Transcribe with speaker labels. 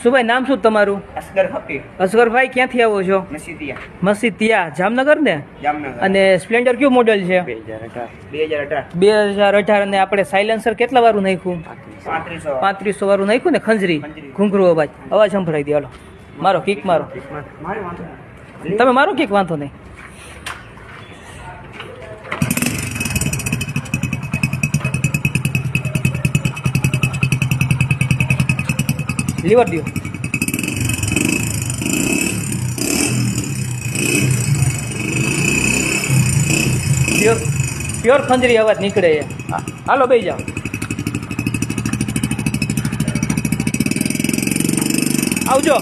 Speaker 1: શું ભાઈ નામ શું તમારું?
Speaker 2: અસગર ફકીર.
Speaker 1: અસગરભાઈ ક્યાંથી આવો છો? મસીતિયા જામનગર ને?
Speaker 2: જામનગર.
Speaker 1: અને સ્પ્લેન્ડર કયું મોડેલ છે? 2018. અને આપણે સાયલેન્સર કેટલા વાળું નાખ્યું? 3500 વાળું નાખ્યું ને? ખંજરી ઘૂંઘરું અવાજ સંભળાઈ દે. હાલો મારો કિક મારો. તમે મારો કિક, વાંધો નહીં. લીવર દો. પ્યોર ખંજરી અવાજ નીકળે છે. હાલો બેસી જાઓ. આવજો.